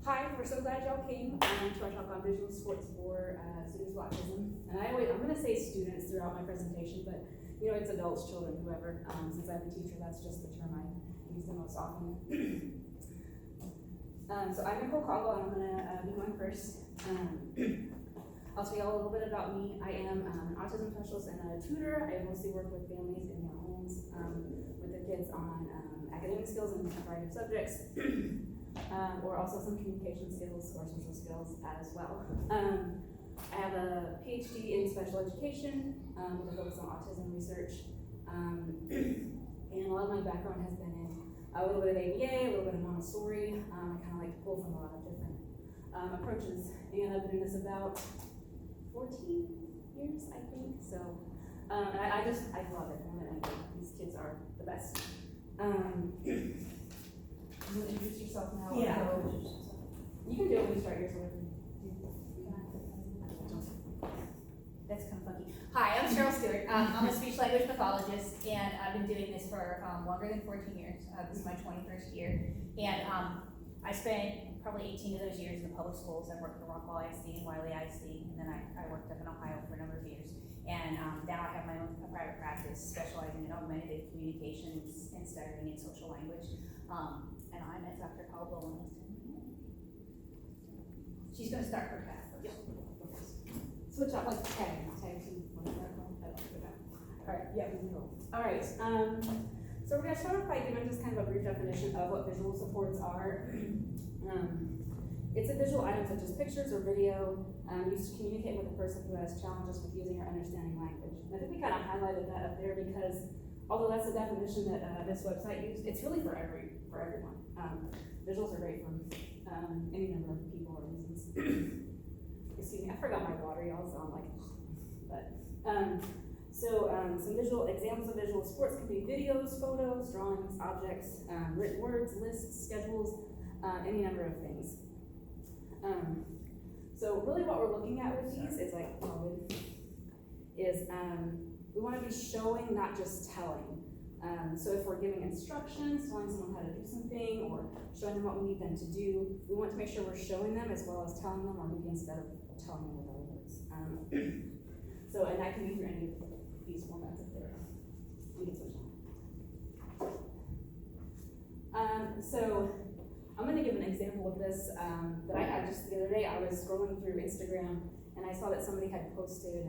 Hi, we're so glad y'all came to our talk on visual supports for students with autism. And I'm going to say students throughout my presentation, but you know, it's adults, children, whoever. Since I'm a teacher, that's just the term I use the most often. So I'm Nicole Caldwell, and I'm going to be going first. I'll tell you all a little bit about me. I am an autism specialist and a tutor. I mostly work with families in their homes with their kids on academic skills and a variety of subjects. Or also some communication skills or social skills as well. I have a PhD in special education with a focus on autism research. And a lot of my background has been in a little bit of ABA, a little bit of Montessori. I kind of like to pull from a lot of different approaches. And I've been doing this about 14 years, I think. So I love it. I think these kids are the best. You want to introduce yourself now? Yeah. You can do it when you start yours. That's kind of funky. Hi, I'm Cheryl Stewart. I'm a speech language pathologist, and I've been doing this for longer than 14 years. This is my 21st year, and I spent probably 18 of those years in the public schools. I worked for Rockwall ISD and Wiley ISD, and then I worked up in Ohio for a number of years. And now I have my own private practice specializing in augmentative communications and stuttering and social language. And I met Dr. Caldwell. She's going to start her path first. Yeah. Switch up like tag team. Alright, yeah, we can go. Alright, so we're going to start off by giving just kind of a brief definition of what visual supports are. It's a visual item such as pictures or video used to communicate with a person who has challenges with using or understanding language. And I think we kind of highlighted that up there because although that's the definition that this website used, it's really for everyone. Visuals are great for any number of people or reasons. Excuse me, I forgot my water, y'all, so I'm like, some visual examples of visual supports can be videos, photos, drawings, objects, written words, lists, schedules, any number of things. So really what we're looking at with these is we want to be showing, not just telling. So if we're giving instructions, telling someone how to do something, or showing them what we need them to do, we want to make sure we're showing them as well as telling them, or maybe instead of telling them with our words. And that can be through any of these formats up there. We can switch on. So I'm going to give an example of this that I had just the other day. I was scrolling through Instagram and I saw that somebody had posted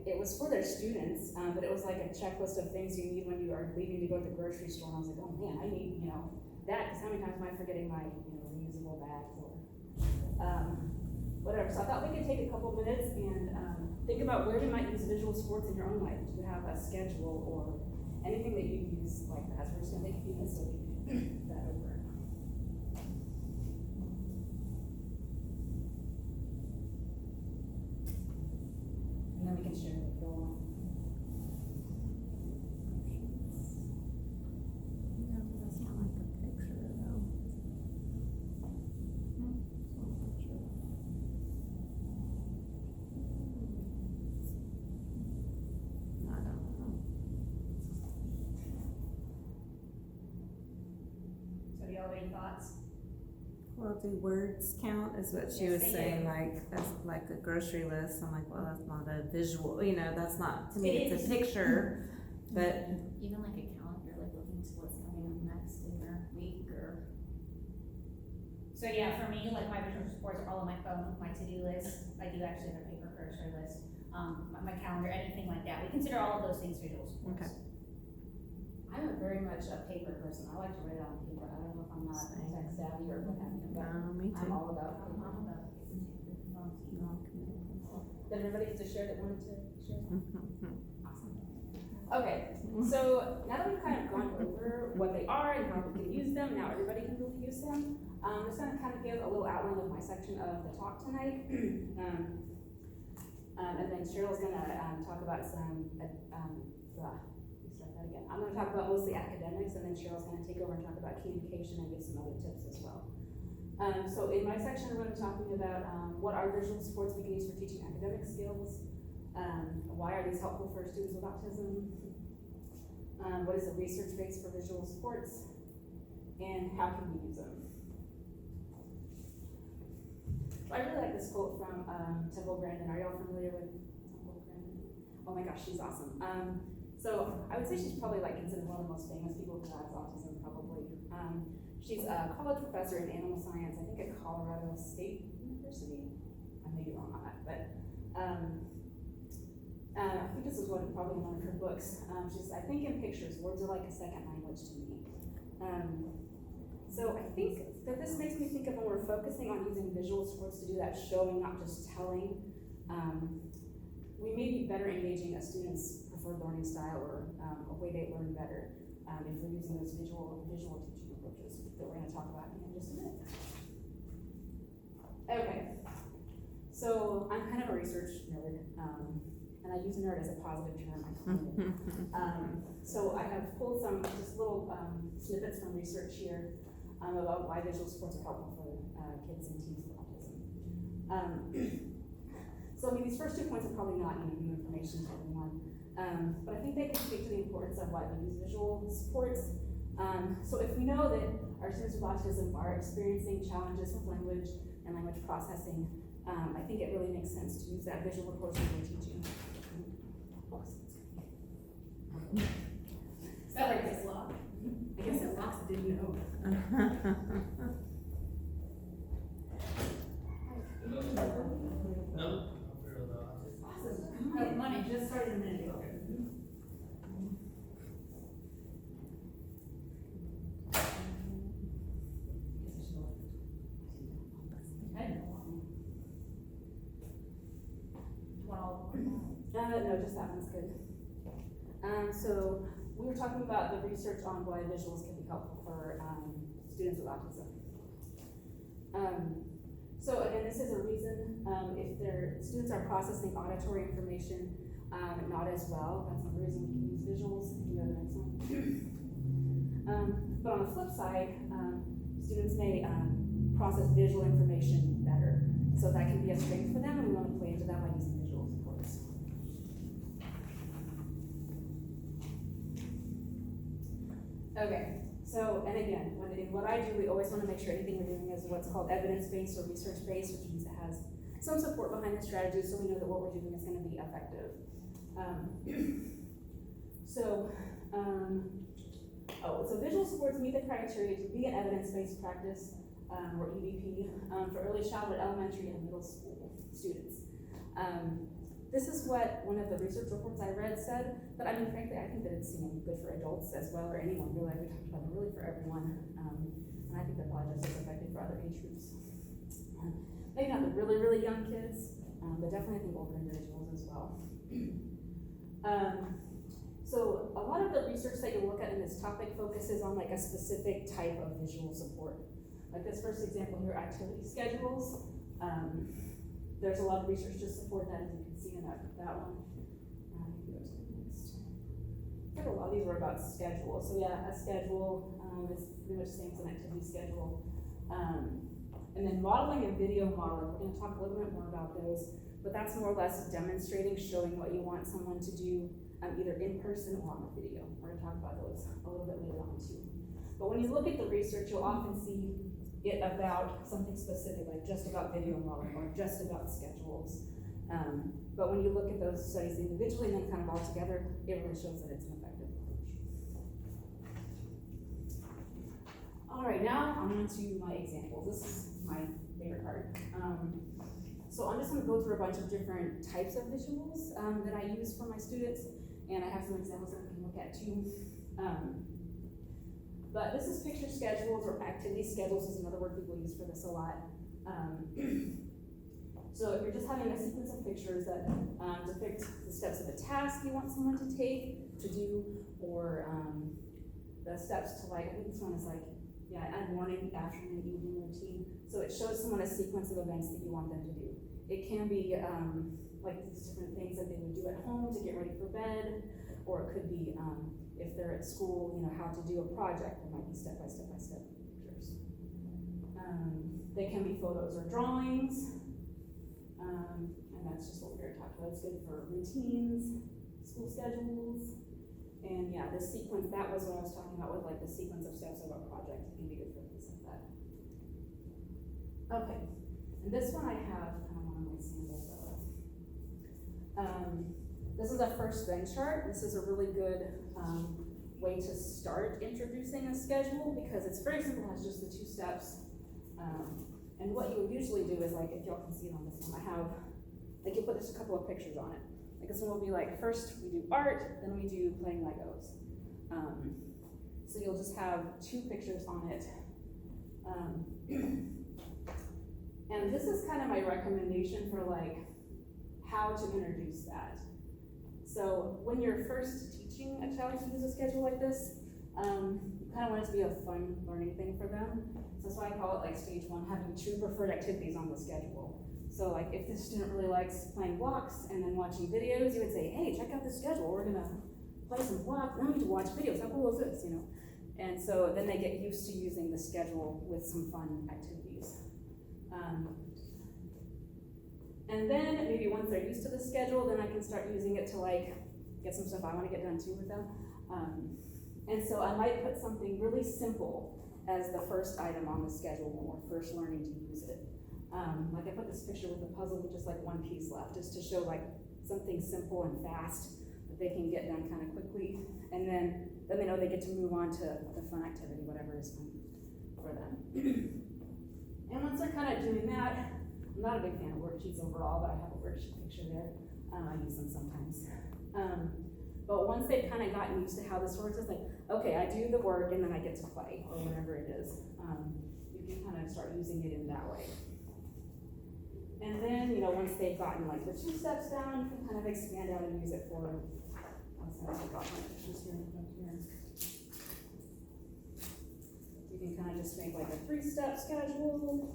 it was for their students, but it was like a checklist of things you need when you are leaving to go to the grocery store. And I was like, oh man, I need, that, because how many times am I forgetting my, reusable bags or whatever. So I thought we could take a couple minutes and think about where you might use visual supports in your own life. Do you have a schedule or anything that you use like that? So we're just going to take a few minutes to read that over. And then we can share it. Go on. No, that's not like a picture though. I don't know. So do y'all have any thoughts? Well, do words count, is what she Yes, was they saying, do. as like a grocery list. I'm like, well, that's not a visual, that's not, to me, It it's is. a picture, but. Even like a calendar, like looking to what's coming up next in your week or. So yeah, for me, like my visual supports are all on my phone, my to-do list. I do actually have a paper grocery list, my calendar, anything like that. We consider all of those things visual supports. Okay. I'm very much a paper person. I like to write it on paper. I don't know if I'm not Same. tech savvy or what have you, but Me I'm too. all about paper. Did everybody get to share that wanted to share? Awesome. Okay, so now that we've kind of gone over what they are and how we can use them, now everybody can really use them. I'm just going to kind of give a little outline of my section of the talk tonight. And then Cheryl's going to talk about some, I'm going to talk about mostly academics, and then Cheryl's going to take over and talk about communication and give some other tips as well. So in my section, I'm going to be talking about what are visual supports we can use for teaching academic skills, why are these helpful for students with autism, what is the research base for visual supports, and how can we use them. So I really like this quote from Temple Grandin. Are y'all familiar with Temple Grandin? Oh my gosh, she's awesome. So I would say she's probably like considered one of the most famous people who has autism, probably. She's a college professor in animal science, I think at Colorado State University. I may be wrong on that, but I think this is probably one of her books. She's, I think in pictures, words are like a second language to me. So I think that this makes me think of when we're focusing on using visual supports to do that showing, not just telling, we may be better engaging a student's preferred learning style or a way they learn better if we're using those visual teaching approaches that we're going to talk about in just a minute. Okay, so I'm kind of a research nerd, and I use nerd as a positive term. So I have pulled some just little snippets from research here about why visual supports are helpful for kids and teens with autism. So I mean, these first 2 points are probably not new information to everyone, but I think they can speak to the importance of why we use visual supports. So if we know that our students with autism are experiencing challenges with language and language processing, I think it really makes sense to use that visual approach when we're teaching. Sorry, this lock. I guess it locks, didn't know. No? Awesome. Oh, money. Just started a minute ago. No, just that one's good. So we were talking about the research on why visuals can be helpful for students with autism. So again, this is a reason if their students are processing auditory information not as well, that's another reason we can use visuals. You can go to the next one. But on the flip side, students may process visual information better. So that can be a strength for them, and we want to play into that by using visual supports. Okay, so, and again, in what I do, we always want to make sure anything we're doing is what's called evidence-based or research-based, which means it has some support behind the strategy, so we know that what we're doing is going to be effective. So visual supports meet the criteria to be an evidence-based practice, or EBP, for early childhood, elementary, and middle school students. This is what one of the research reports I read said, but I mean, frankly, I think that it's good for adults as well, or anyone, really. We talked about it really for everyone, and I think they're probably just as effective for other age groups. Maybe not the really, really young kids, but definitely I think older individuals as well. So a lot of the research that you look at in this topic focuses on like a specific type of visual support. Like this first example here, activity schedules. There's a lot of research to support that, as you can see in that one. Like a lot of these were about schedule. So yeah, a schedule is pretty much the same as an activity schedule. And then modeling and video modeling, we're gonna talk a little bit more about those, but that's more or less demonstrating, showing what you want someone to do, either in person or on the video. We're gonna talk about those a little bit later on too. But when you look at the research, you'll often see it about something specific, like just about video modeling or just about schedules. But when you look at those studies individually and then kind of all together, it really shows that it's an effective approach. All right, now I'm on to my examples. This is my favorite part. So I'm just gonna go through a bunch of different types of visuals that I use for my students, and I have some examples that we can look at too. But this is picture schedules, or activity schedules is another word people use for this a lot. So if you're just having a sequence of pictures that depict the steps of a task you want someone to do, or the steps to like, I think this one is like, add morning, afternoon, evening routine. So it shows someone a sequence of events that you want them to do. It can be like these different things that they would do at home to get ready for bed, or it could be if they're at school, how to do a project. There might be step-by-step pictures. They can be photos or drawings, and that's just what we already talked about. It's good for routines, school schedules, and yeah, the sequence, that was what I was talking about with like the sequence of steps of a project. It can be good for things like that. Okay, and And this one I have kind of one of my samples of. This is a first then chart. This is a really good way to start introducing a schedule because it's very simple, it has just the 2 steps. And what you would usually do is, like, if y'all can see it on this one, I have, like, you put just a couple of pictures on it. Like, this one will be like, first we do art, then we do playing Legos. So you'll just have 2 pictures on it. And this is kind of my recommendation for, like, how to introduce that. So when you're first teaching a child to use a schedule like this, you kind of want it to be a fun learning thing for them. So that's why I call it like stage 1, having 2 preferred activities on the schedule. So like if the student really likes playing blocks and then watching videos, you would say, hey, check out this schedule. We're gonna play some blocks, now we need to watch videos. How cool is this, you know? And so then they get used to using the schedule with some fun activities. And then maybe once they're used to the schedule, then I can start using it to like get some stuff I want to get done too with them. And so I might put something really simple as the first item on the schedule when we're first learning to use it. Like I put this picture with the puzzle with just like 1 piece left, just to show like something simple and fast that they can get done kind of quickly. And then they know they get to move on to the fun activity, whatever is fun for them. And once they're kind of doing that, I'm not a big fan of worksheets overall, but I have a worksheet picture there. I use them sometimes. But once they've kind of gotten used to how this works, it's like, okay, I do the work and then I get to play, or whatever it is. You can kind of start using it in that way. And then, you know, once they've gotten like the 2 steps down, you can kind of expand out and use it for, you can kind of just make like a 3-step schedule.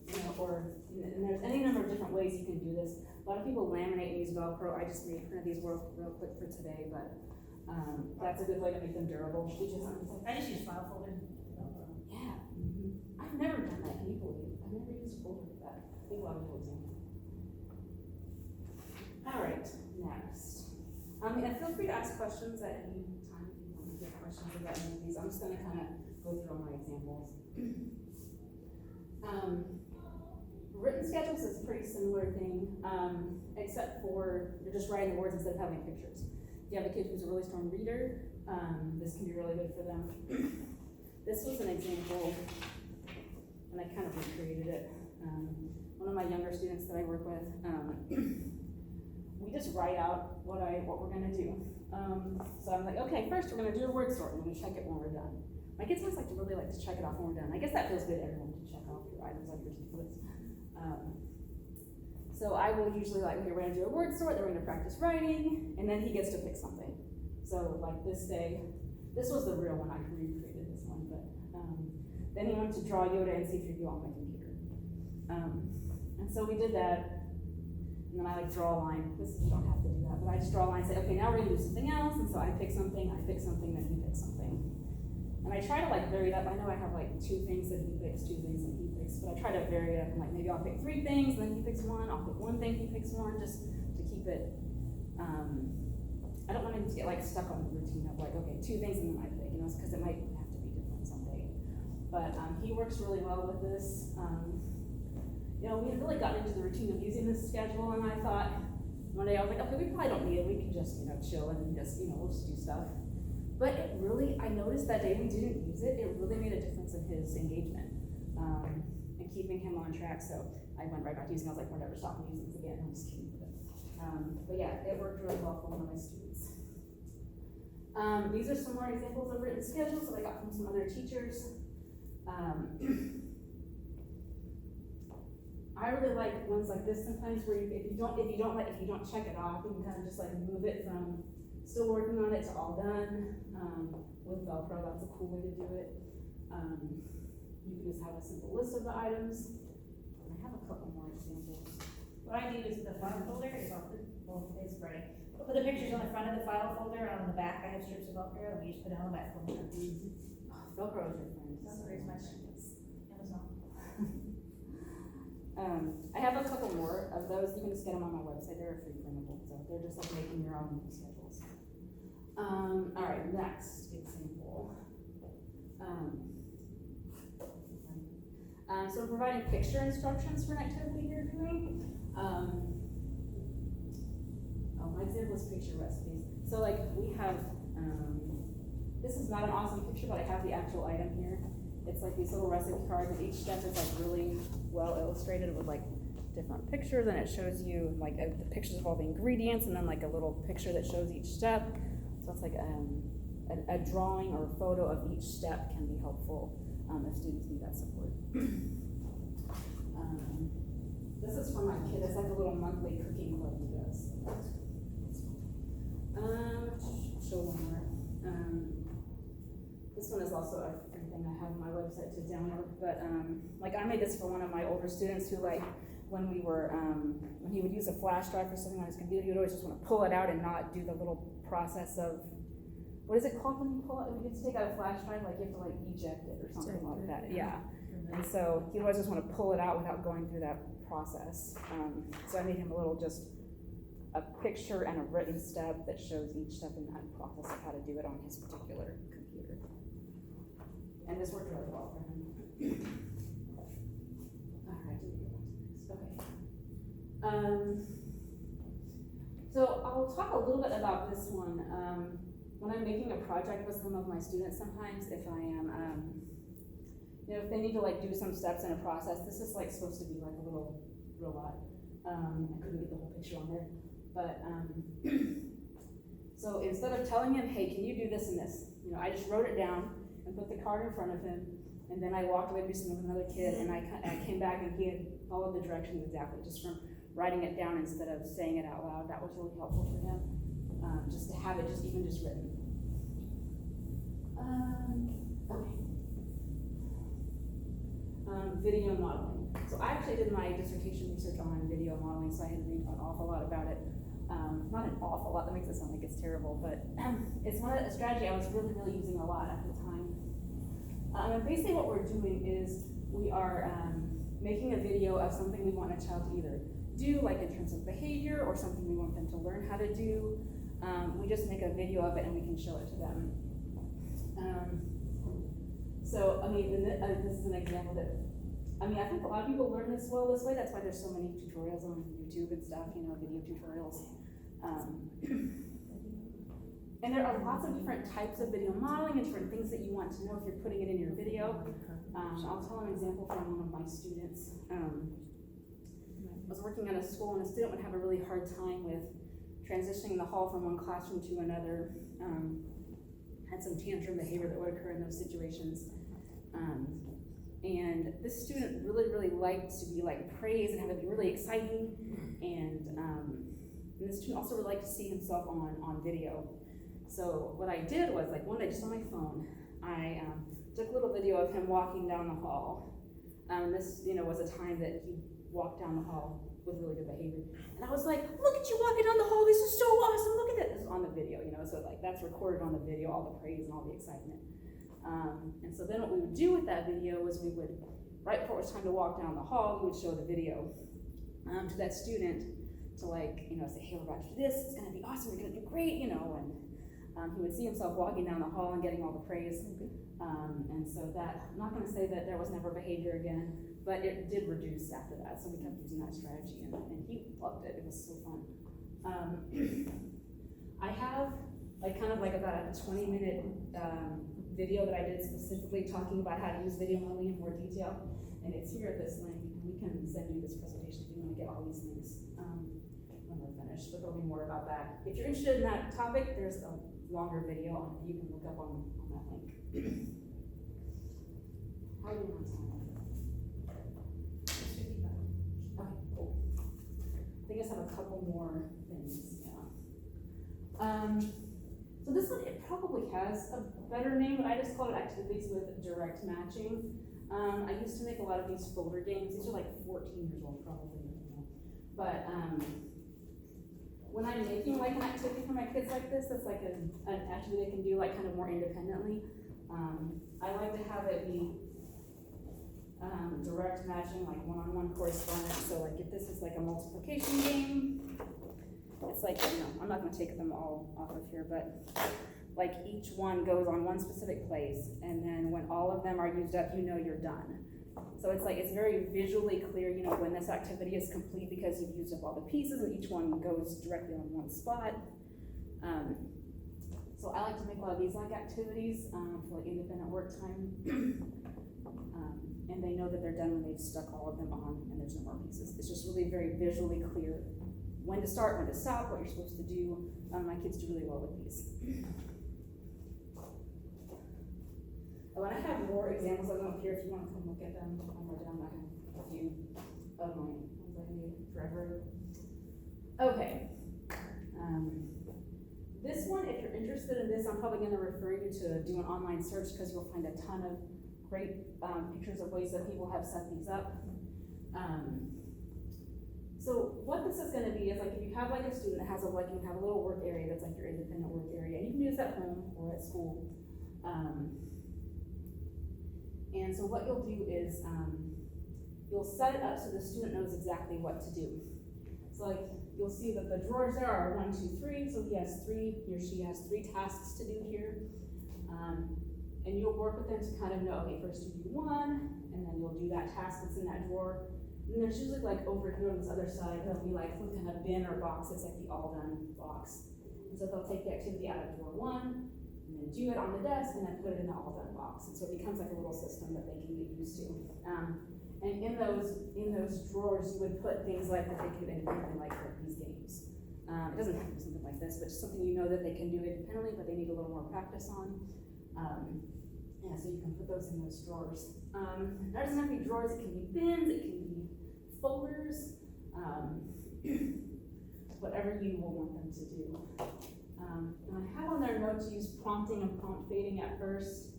You know, or, and there's any number of different ways you can do this. A lot of people laminate and use Velcro. I just made print of these real quick for today, but that's a good way to make them durable. I just use file folder. Yeah. I've never done that. Can you believe it? I've never used a folder for that. I think a lot of people do. All right, next. And feel free to ask questions at any time if you want to get questions about any of these. I'm just going to kind of go through all my examples. Written schedules is a pretty similar thing, except for you're just writing the words instead of having pictures. If you have a kid who's a really strong reader, this can be really good for them. This was an example, and I kind of recreated it. One of my younger students that I work with, we just write out what we're gonna do. So I'm like, okay, first we're gonna do a word sort. I'm gonna check it when we're done. My kids always really like to check it off when we're done. I guess that feels good, everyone, to check off your items on your to-do list. So I will usually like, okay, we're gonna do a word sort, then we're gonna practice writing, and then he gets to pick something. So like this day, this was the real one, I recreated this one, but then he wanted to draw Yoda and C-3PO on my computer. And so we did that, and then I like draw a line. You don't have to do that, but I just draw a line and say, okay, now we're gonna do something else, and so I pick something, then he picks something. And I try to like vary it up. I know I have like 2 things that he picks, 2 things that he picks, but I try to vary it up and like maybe I'll pick 3 things, then he picks 1, I'll pick 1 thing, he picks 1, just to keep it, I don't want him to get like stuck on the routine of like, okay, 2 things and then I pick, you know, because it might have to be different someday. But he works really well with this. You know, we had really gotten into the routine of using this schedule, and I thought, one day I was like, okay, we probably don't need it, we can just, you know, chill and just, you know, we'll just do stuff. But it really, I noticed that day we didn't use it, it really made a difference in his engagement, and keeping him on track. So I went right back to using it. I was like, we're never stopping using this again. I'm just kidding with it. But yeah, it worked really well for one of my students. These are some more examples of written schedules that I got from some other teachers. I really like ones like this sometimes where if you don't check it off, you can kind of just like move it from still working on it to all done. With Velcro, that's a cool way to do it. You can just have a simple list of the items. And I have a couple more examples. What I do is the file folder is I'll put the pictures on the front of the file folder, and on the back I have strips of Velcro, and we just put it on the back folder. Velcro is your friend. Velcro is my friend. Amazon. I have a couple more of those. You can just get them on my website. They're free printable, so they're just like making your own schedules. All right, next example. So we're providing picture instructions for an activity you're doing. My example is picture recipes. So like we have, this is not an awesome picture, but I have the actual item here. It's like these little recipe cards, and each step is like really well illustrated with like different pictures, and it shows you like the pictures of all the ingredients, and then like a little picture that shows each step. So it's like a drawing or a photo of each step can be helpful if students need that support. This is for my kid. It's like a little monthly cooking club he does. Show one more. This one is also a free thing I have on my website to download. But like I made this for one of my older students who like when we were when he would use a flash drive for something on his computer, he would always just want to pull it out and not do the little process of what is it called when you pull it? When you take out a flash drive, like you have to like eject it or something like that. Yeah. And so he always just want to pull it out without going through that process. So I made him a little just a picture and a written step that shows each step in that process of how to do it on his particular computer. And this worked really well for him. All right, okay. So I'll talk a little bit about this one. When I'm making a project with some of my students, sometimes if I am, if they need to like do some steps in a process, this is like supposed to be like a little robot. I couldn't get the whole picture on there, but so instead of telling him, hey, can you do this and this? I just wrote it down and put the card in front of him, and then I walked away to do something with another kid, and I came back and he had followed the directions exactly, just from writing it down instead of saying it out loud. That was really helpful for him, just to have it just written. Okay. Video modeling. So I actually did my dissertation research on video modeling, so I had to read an awful lot about it. Not an awful lot, that makes it sound like it's terrible, but it's a strategy I was really using a lot at the time. And basically what we're doing is we are making a video of something we want a child to either do, like in terms of behavior, or something we want them to learn how to do. We just make a video of it and we can show it to them. So, I mean, this is an example that, I think a lot of people learn this well this way. That's why there's so many tutorials on YouTube and stuff, video tutorials. And there are lots of different types of video modeling and different things that you want to know if you're putting it in your video. I'll tell an example from one of my students. I was working at a school, and a student would have a really hard time with transitioning the hall from one classroom to another. Had some tantrum behavior that would occur in those situations. And this student really liked to be praised and have it be really exciting. And this student also would like to see himself on video. So what I did was one day just on my phone, I took a little video of him walking down the hall. This was a time that he walked down the hall with really good behavior. And I was like, look at you walking down the hall, this is so awesome, look at it. This is on the video, so that's recorded on the video, all the praise and all the excitement. And so then what we would do with that video was we would, right before it was time to walk down the hall, we would show the video to that student to say, hey, we're about to do this, it's gonna be awesome, we're gonna do great, and he would see himself walking down the hall and getting all the praise. And so that, I'm not gonna say that there was never behavior again, but it did reduce after that, so we kept using that strategy, and he loved it. It was so fun. I have about a 20-minute video that I did specifically talking about how to use video modeling in more detail, and it's here at this link, and we can send you this presentation if you want to get all these links when we're finished, but there'll be more about that. If you're interested in that topic, there's a longer video you can look up on that link. How are you on time? Okay, cool. I think I just have a couple more things. So this one, it probably has a better name, but I just call it activities with direct matching. I used to make a lot of these folder games. These are 14 years old probably, but when I'm making an activity for my kids like this, that's an activity they can do kind of more independently. I like to have it be direct matching, one-on-one correspondence. So if this is a multiplication game, it's I'm not going to take them all off of here, but each one goes on one specific place, and then when all of them are used up, you're done. So it's like, it's very visually clear, you know, when this activity is complete because you've used up all the pieces and each one goes directly on one spot. So I like to make a lot of these like activities for like independent work time. And they know that they're done when they've stuck all of them on and there's no more pieces. It's just really very visually clear when to start, when to stop, what you're supposed to do. My kids do really well with these. I want to have more examples of them up here if you want to come look at them when we're done. I have a few of my ones I made forever. Okay. This one, if you're interested in this, I'm probably going to refer you to do an online search because you'll find a ton of great pictures of ways that people have set these up. So what this is going to be is like if you have like a student that has a like you have a little work area that's like your independent work area, and you can use that at home or at school. And so what you'll do is you'll set it up so the student knows exactly what to do. So like you'll see that the drawers there are 1, 2, 3. So he or she has 3 tasks to do here. And you'll work with them to kind of know, okay, first you do one, and then you'll do that task that's in that drawer. And there's usually like over here on this other side, there'll be like some kind of bin or box that's like the all done box. And so they'll take the activity out of drawer 1, and then do it on the desk, and then put it in the all done box. And so it becomes like a little system that they can get used to. And in those drawers, you would put things like that they could independently like these games. It doesn't have to be something like this, but just something you know that they can do independently, but they need a little more practice on. Yeah, so you can put those in those drawers. There doesn't have to be drawers, it can be bins, it can be folders, whatever you will want them to do. And I have on there a note to use prompting and prompt fading at first.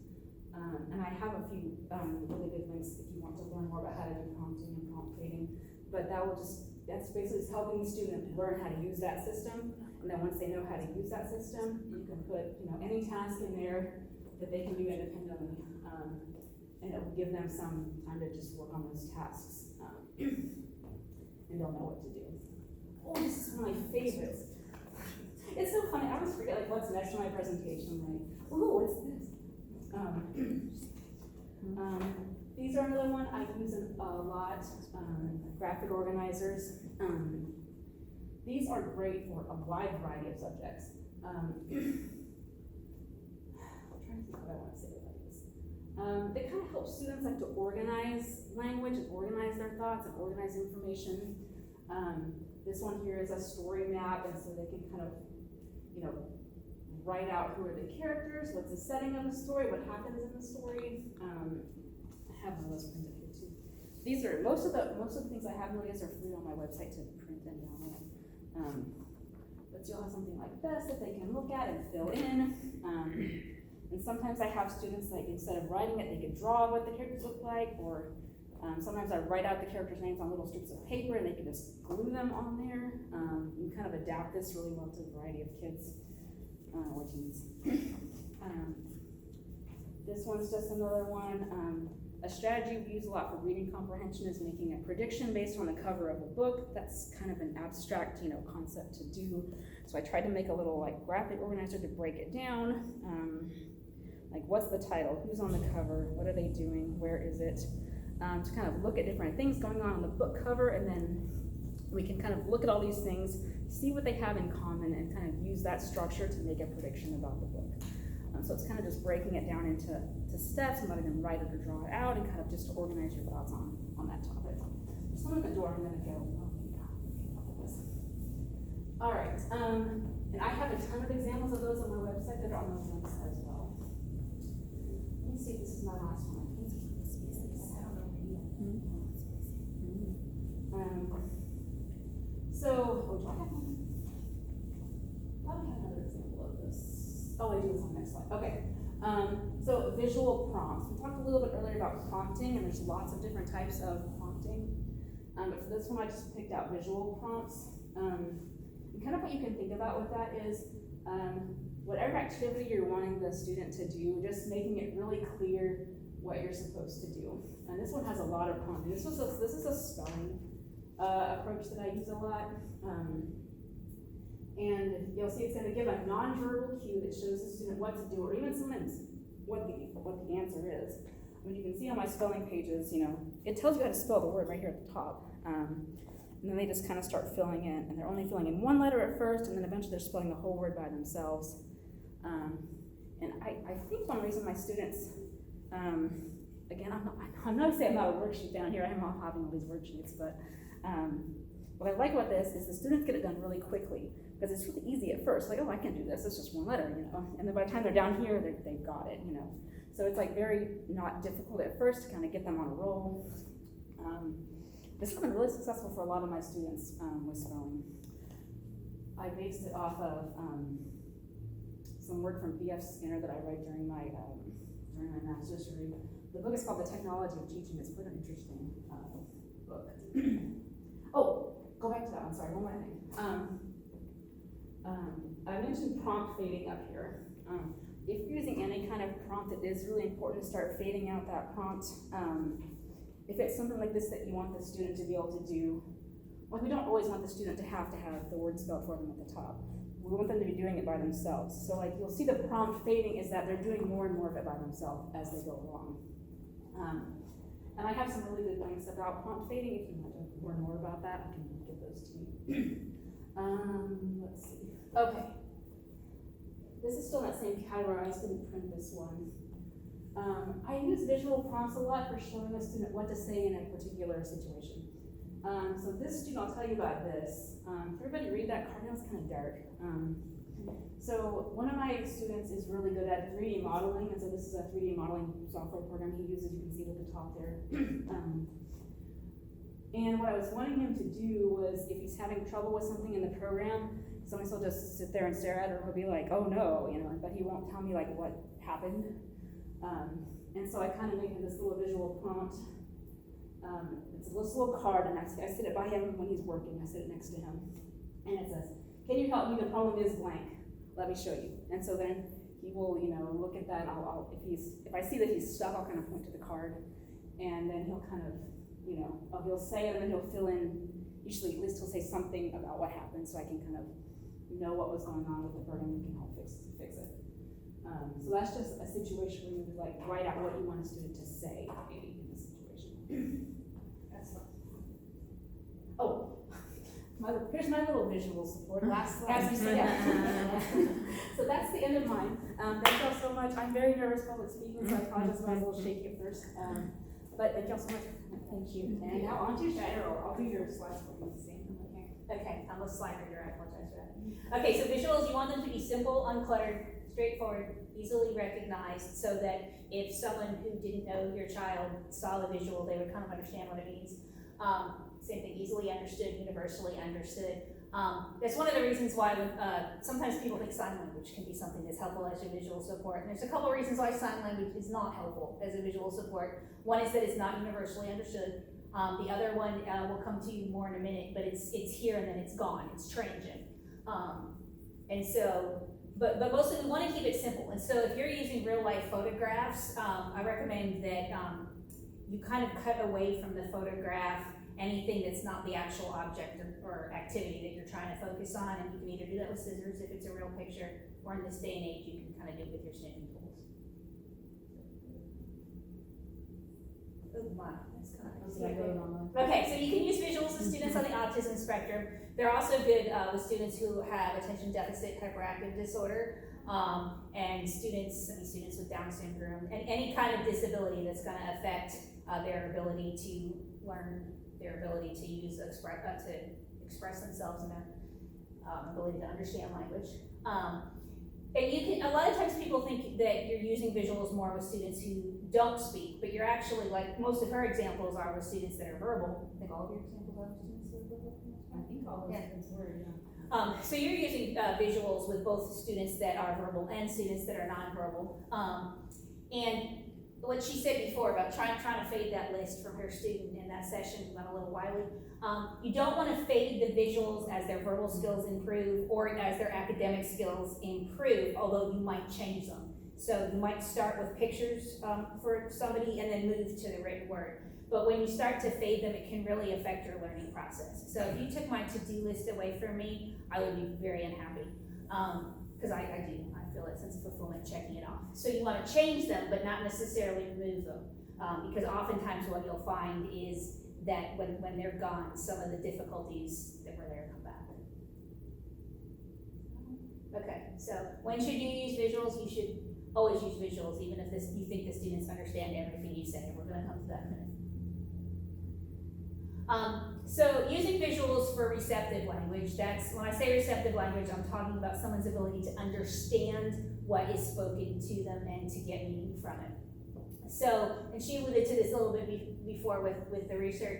And I have a few really good links if you want to learn more about how to do prompting and prompt fading. But that's basically just helping the student learn how to use that system. And then once they know how to use that system, you can put any task in there that they can do independently. And it will give them some time to just work on those tasks. And they'll know what to do. Oh, this is one of my favorites. It's so funny, I always forget like what's next to my presentation. Like, ooh, what's this? These are another one I use a lot, graphic organizers. These are great for a wide variety of subjects. I'm trying to think what I want to say about this. They kind of help students like to organize language and organize their thoughts and organize information. This one here is a story map, and so they can kind of, write out who are the characters, what's the setting of the story, what happens in the story. I have one of those printed here too. These are most of the things I have noticed are free on my website to print and download. But you'll have something like this that they can look at and fill in. And sometimes I have students like instead of writing it, they can draw what the characters look like, or sometimes I write out the characters' names on little strips of paper and they can just glue them on there. You can kind of adapt this really well to a variety of kids. Or teens. This one's just another one. A strategy we use a lot for reading comprehension is making a prediction based on the cover of a book. That's kind of an abstract, concept to do. So I tried to make a little like graphic organizer to break it down. Like what's the title? Who's on the cover? What are they doing? Where is it? To kind of look at different things going on the book cover, and then we can kind of look at all these things, see what they have in common, and kind of use that structure to make a prediction about the book. So it's kind of just breaking it down into steps and letting them write it or draw it out, and kind of just to organize your thoughts on that topic. Just one at the door, I'm gonna go. All right, and I have a ton of examples of those on my website that are on those links as well. Let me see if this is my last one. So, do I have one? Probably have another example of this. Oh, I do this on the next slide. Okay. So visual prompts. We talked a little bit earlier about prompting, and there's lots of different types of prompting. But for this one, I just picked out visual prompts. And kind of what you can think about with that is whatever activity you're wanting the student to do, just making it really clear what you're supposed to do. And this one has a lot of prompting. This is a spelling approach that I use a lot. And you'll see it's going to give a non-verbal cue that shows the student what to do, or even sometimes what the answer is. I mean, you can see on my spelling pages, you know, it tells you how to spell the word right here at the top. And then they just kind of start filling in, and they're only filling in one letter at first, and then eventually they're spelling the whole word by themselves. And I think one reason my students, again, I'm not saying I'm not a worksheet down here, I'm not having all these worksheets, but what I like about this is the students get it done really quickly, because it's really easy at first, like, oh, I can do this, it's just one letter, you know, and then by the time they're down here, they've got it, you know. So it's like very not difficult at first to kind of get them on a roll. This has been really successful for a lot of my students with spelling. I based it off of some work from B.F. Skinner that I read during my master's degree. The book is called The Technology of Teaching. It's quite an interesting book. Oh, go back to that one, sorry, one more thing. I mentioned prompt fading up here. If you're using any kind of prompt, it is really important to start fading out that prompt. If it's something like this that you want the student to be able to do, well, we don't always want the student to have the word spelled for them at the top. We want them to be doing it by themselves. So like you'll see the prompt fading is that they're doing more and more of it by themselves as they go along. And I have some really good links about prompt fading. If you want to learn more about that, I can give those to you. Let's see. Okay. This is still in that same category. I just didn't print this one. I use visual prompts a lot for showing a student what to say in a particular situation. So this student, I'll tell you about this. Everybody read that card? Now it's kind of dark. So one of my students is really good at 3D modeling, and so this is a 3D modeling software program he uses. You can see it at the top there. And what I was wanting him to do was, if he's having trouble with something in the program, sometimes he'll just sit there and stare at it, or he'll be like, oh no, you know, but he won't tell me like what happened. And so I kind of made him this little visual prompt. It's this little card, and I sit it by him when he's working. I sit it next to him, and it says, "Can you help me? The problem is blank. Let me show you." And so then he will, you know, look at that. And if I see that he's stuck, I'll kind of point to the card, and then he'll kind of, you know, he'll say it, and then he'll fill in. Usually, at least he'll say something about what happened, so I can kind of know what was going on with the program and can help fix it. So that's just a situation where you would like write out what you want a student to say maybe in the situation. That's fun. Oh, here's my little visual support. Last slide. So that's the end of mine. Thank y'all so much. I'm very nervous public speaking, so I apologize if I was a little shaky at first. But thank y'all so much. Thank you. And now on to Cheryl. I'll do your slides for you to see. Okay, I'm a slide reader, I apologize for that. Okay, so visuals, you want them to be simple, uncluttered, straightforward, easily recognized, so that if someone who didn't know your child saw the visual, they would kind of understand what it means. Same thing, easily understood, universally understood. That's one of the reasons why sometimes people think sign language can be something that's helpful as a visual support. And there's a couple of reasons why sign language is not helpful as a visual support. One is that it's not universally understood. The other one will come to you more in a minute, but it's here and then it's gone, it's transient. And so, but mostly we want to keep it simple. And so if you're using real life photographs, I recommend that you kind of cut away from the photograph anything that's not the actual object or activity that you're trying to focus on. And you can either do that with scissors if it's a real picture, or in this day and age, you can kind of do it with your snipping tools. Oh my, that's kind of okay, so you can use visuals with students on the autism spectrum. They're also good with students who have attention deficit hyperactive disorder, and students with Down syndrome, and any kind of disability that's going to affect their ability to learn, their ability to use to express themselves, and their ability to understand language. And you can, a lot of times people think that you're using visuals more with students who don't speak, but you're actually, like, most of her examples are with students that are verbal. I think all of your examples are with students that are verbal. I think all those things were, yeah. So you're using visuals with both students that are verbal and students that are nonverbal. And what she said before about trying to fade that list from her student in that session went a little wily. You don't want to fade the visuals as their verbal skills improve or as their academic skills improve, although you might change them. So you might start with pictures for somebody and then move to the written word. But when you start to fade them, it can really affect your learning process. So if you took my to-do list away from me, I would be very unhappy. Because I feel that sense of fulfillment checking it off. So you want to change them, but not necessarily remove them. because oftentimes what you'll find is that when they're gone, some of the difficulties that were there come back. Okay, so when should you use visuals? You should always use visuals, even if you think the students understand everything you say. We're gonna come to that in a minute. So using visuals for receptive language, that's, when I say receptive language, I'm talking about someone's ability to understand what is spoken to them and to get meaning from it. So, and she alluded to this a little bit before with the research.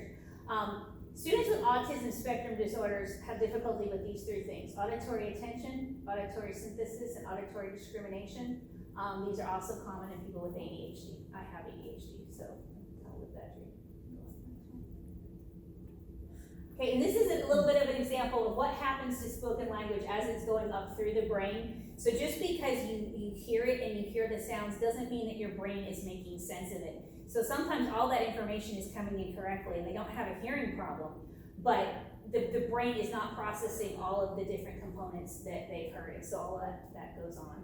Students with autism spectrum disorders have difficulty with these three things: auditory attention, auditory synthesis, and auditory discrimination. These are also common in people with ADHD. I have ADHD, so I'll live that dream. Okay, and this is a little bit of an example of what happens to spoken language as it's going up through the brain. So just because you hear it and you hear the sounds doesn't mean that your brain is making sense of it. So sometimes all that information is coming in correctly and they don't have a hearing problem, but the brain is not processing all of the different components that they've heard, and so all that goes on.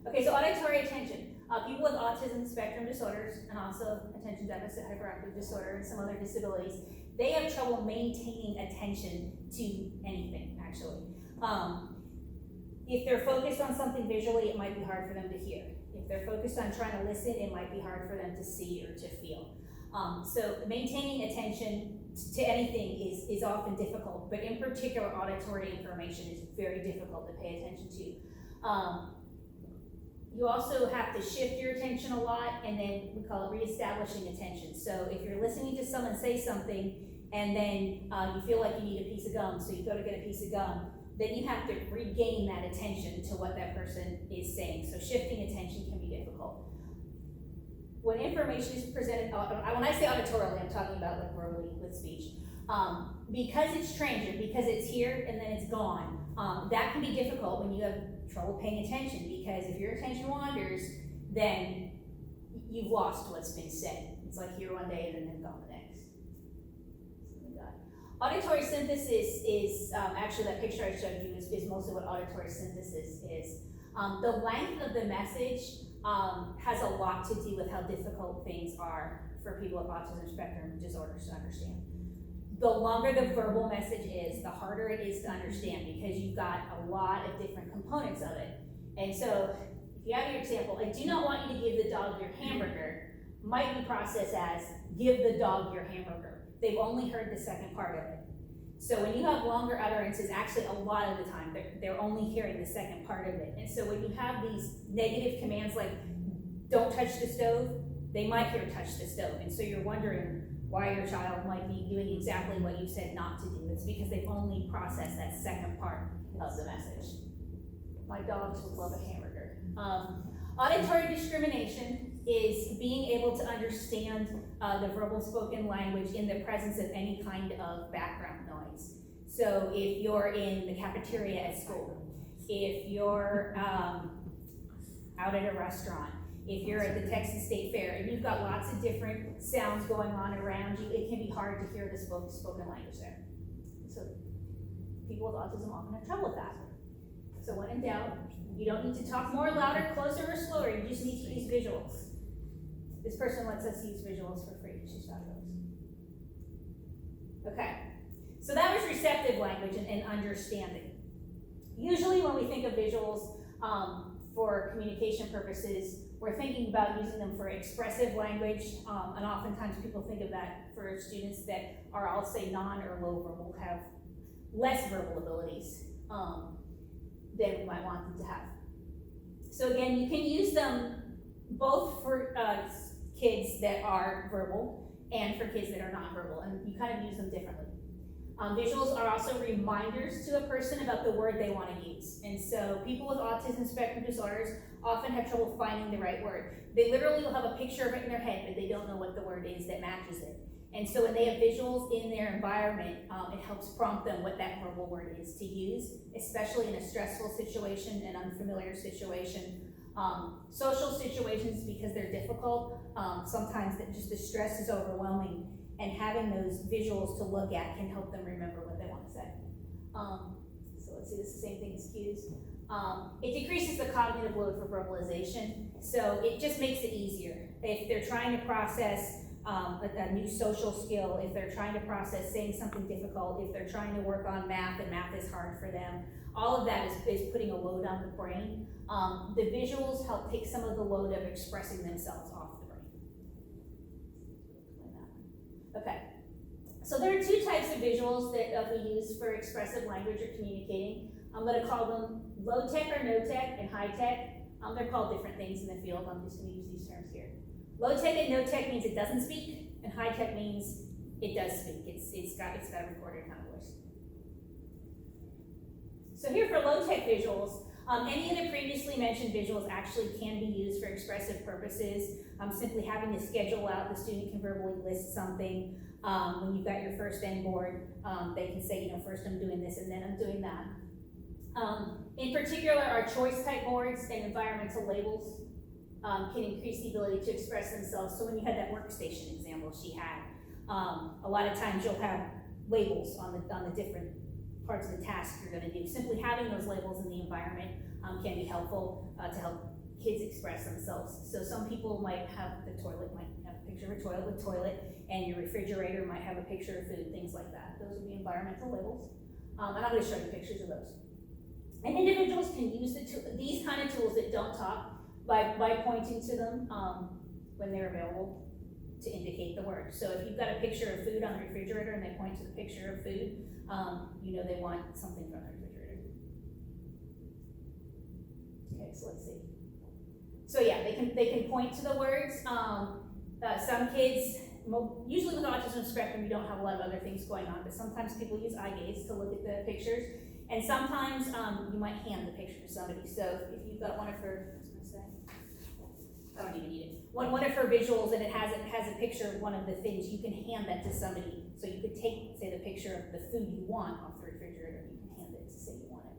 Okay, so auditory attention. People with autism spectrum disorders and also attention deficit hyperactive disorder and some other disabilities, they have trouble maintaining attention to anything, actually. If they're focused on something visually, it might be hard for them to hear. If they're focused on trying to listen, it might be hard for them to see or to feel. So maintaining attention to anything is often difficult, but in particular, auditory information is very difficult to pay attention to. You also have to shift your attention a lot, and then we call it reestablishing attention. So if you're listening to someone say something, and then you feel like you need a piece of gum, so you go to get a piece of gum, then you have to regain that attention to what that person is saying. So shifting attention can be difficult. When information is presented, when I say auditorily, I'm talking about like verbally with speech. Because it's transient, because it's here and then it's gone, that can be difficult when you have trouble paying attention, because if your attention wanders, then you've lost what's been said. It's like here one day and then gone the next. Auditory synthesis is, actually that picture I showed you is mostly what auditory synthesis is. The length of the message has a lot to do with how difficult things are for people with autism spectrum disorders to understand. The longer the verbal message is, the harder it is to understand, because you've got a lot of different components of it. And so, if you have your example, I do not want you to give the dog your hamburger, might be processed as, give the dog your hamburger. They've only heard the second part of it. So when you have longer utterances, actually a lot of the time, they're only hearing the second part of it. And so when you have these negative commands like, don't touch the stove, they might hear touch the stove. And so you're wondering why your child might be doing exactly what you said not to do. It's because they've only processed that second part of the message. My dogs would love a hamburger. Auditory discrimination is being able to understand the verbal spoken language in the presence of any kind of background noise. So if you're in the cafeteria at school, if you're out at a restaurant, if you're at the Texas State Fair, and you've got lots of different sounds going on around you, it can be hard to hear the spoken language there. So people with autism often have trouble with that. So when in doubt, you don't need to talk more, louder, closer, or slower. You just need to use visuals. This person lets us use visuals for free. She's fabulous. Okay, so that was receptive language and understanding. Usually when we think of visuals for communication purposes, we're thinking about using them for expressive language, and oftentimes people think of that for students that are, I'll say, non or low verbal, have less verbal abilities than we might want them to have. So again, you can use them both for kids that are verbal and for kids that are nonverbal, and you kind of use them differently. Visuals are also reminders to a person about the word they want to use. And so people with autism spectrum disorders often have trouble finding the right word. They literally will have a picture of it in their head, but they don't know what the word is that matches it. And so when they have visuals in their environment, it helps prompt them what that verbal word is to use, especially in a stressful situation, an unfamiliar situation. Social situations, because they're difficult, sometimes just the stress is overwhelming, and having those visuals to look at can help them remember what they want to say. So let's see, this is the same thing as cues. It decreases the cognitive load for verbalization, so it just makes it easier. If they're trying to process a new social skill, if they're trying to process saying something difficult, if they're trying to work on math and math is hard for them, all of that is putting a load on the brain. The visuals help take some of the load of expressing themselves off the brain. Okay, so there are two types of visuals that we use for expressive language or communicating. I'm going to call them low tech or no tech and high tech. They're called different things in the field. I'm just going to use these terms here. Low tech and no tech means it doesn't speak, and high tech means it does speak. It's got a recorded kind of voice. So here for low tech visuals, any of the previously mentioned visuals actually can be used for expressive purposes. Simply having to schedule out, the student can verbally list something. When you've got your first end board, they can say, you know, first I'm doing this and then I'm doing that. In particular, our choice type boards and environmental labels can increase the ability to express themselves. So when you had that workstation example she had, a lot of times you'll have labels on the different parts of the task you're going to do. Simply having those labels in the environment can be helpful to help kids express themselves. So some people might have the toilet, might have a picture of a toilet with toilet, and your refrigerator might have a picture of food, things like that. Those would be environmental labels. And I'm going to show you pictures of those. And individuals can use these kind of tools that don't talk by pointing to them when they're available to indicate the word. So if you've got a picture of food on the refrigerator and they point to the picture of food, you know they want something from the refrigerator. Okay, so let's see. So yeah, they can point to the words. Some kids, usually with autism spectrum, you don't have a lot of other things going on, but sometimes people use eye gaze to look at the pictures. And sometimes you might hand the picture to somebody. So if you've got one of her, I don't even need it. One of her visuals and it has a picture of one of the things, you can hand that to somebody. So you could take, say, the picture of the food you want off the refrigerator, and you can hand it to say you want it.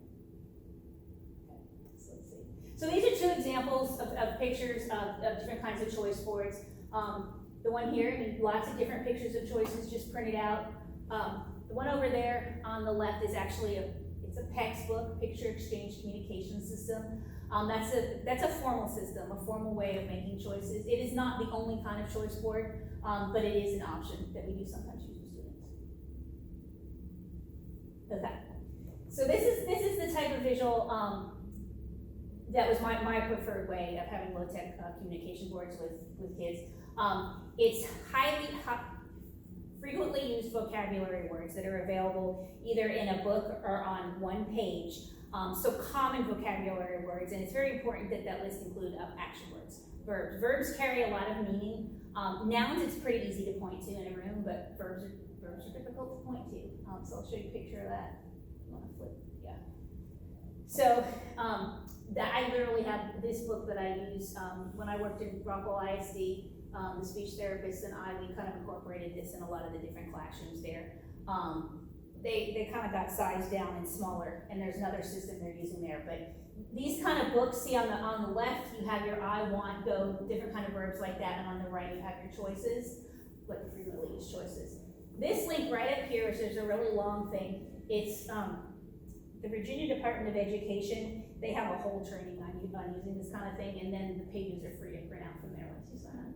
Okay, so let's see. So these are two examples of pictures of different kinds of choice boards. The one here, and lots of different pictures of choices just printed out. The one over there on the left is actually it's a PECS book, Picture Exchange Communication System. That's a formal system, a formal way of making choices. It is not the only kind of choice board, but it is an option that we do sometimes use with students. Okay, so this is the type of visual that was my preferred way of having low tech communication boards with kids. It's frequently used vocabulary words that are available either in a book or on one page. So common vocabulary words, and it's very important that list include action words. Verbs. Verbs carry a lot of meaning. Nouns it's pretty easy to point to in a room, but verbs are difficult to point to. So I'll show you a picture of that. You want to flip? Yeah. So I literally have this book that I use when I worked in Rockwall ISD. The speech therapists and we kind of incorporated this in a lot of the different classrooms there. They kind of got sized down and smaller, and there's another system they're using there. But these kind of books, see on the left, you have your I, want, go, different kind of verbs like that, and on the right, you have your choices, like frequently used choices. This link right up here is there's a really long thing. It's the Virginia Department of Education. They have a whole training on using this kind of thing, and then the pages are free to print out from there once you sign up.